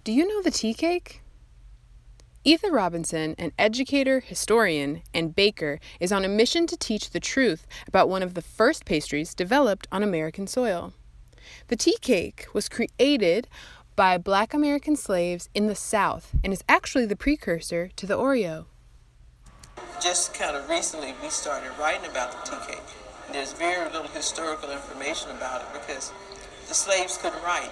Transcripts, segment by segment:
Do you know the tea cake? Etha Robinson, an educator, historian, and baker, is on a mission to teach the truth about one of the first pastries developed on American soil. The tea cake was created by Black American slaves in the South and is actually the precursor to the Oreo. Just kind of recently we started writing about the tea cake. There's very little historical information about it because the slaves couldn't write.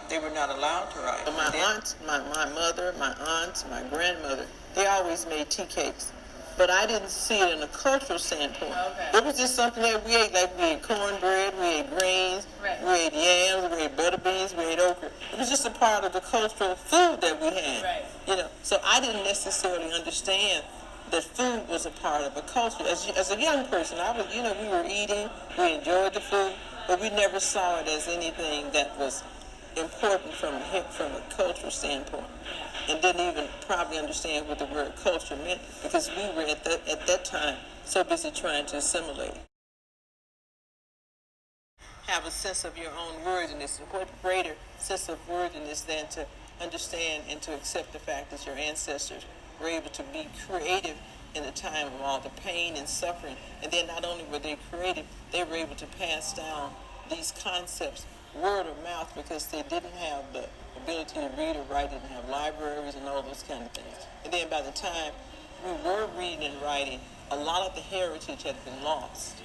They were not allowed to write. My aunts, my mother, my aunts, my grandmother, they always made tea cakes. But I didn't see it in a cultural standpoint. Okay. It was just something that we ate, like we ate cornbread, we ate greens, right. We ate yams, we ate butter beans, we ate okra. It was just a part of the cultural food that we had. Right. You know, so I didn't necessarily understand that food was a part of a culture. As a young person, we were eating, we enjoyed the food, but we never saw it as anything that was important from a cultural standpoint, and didn't even probably understand what the word culture meant because we were at that time so busy trying to assimilate. Have a sense of your own worthiness. What greater sense of worthiness than to understand and to accept the fact that your ancestors were able to be creative in the time of all the pain and suffering, and then not only were they creative, they were able to pass down these concepts word of mouth because they didn't have the ability to read or write, didn't have libraries and all those kind of things. And then by the time we were reading and writing, a lot of the heritage had been lost.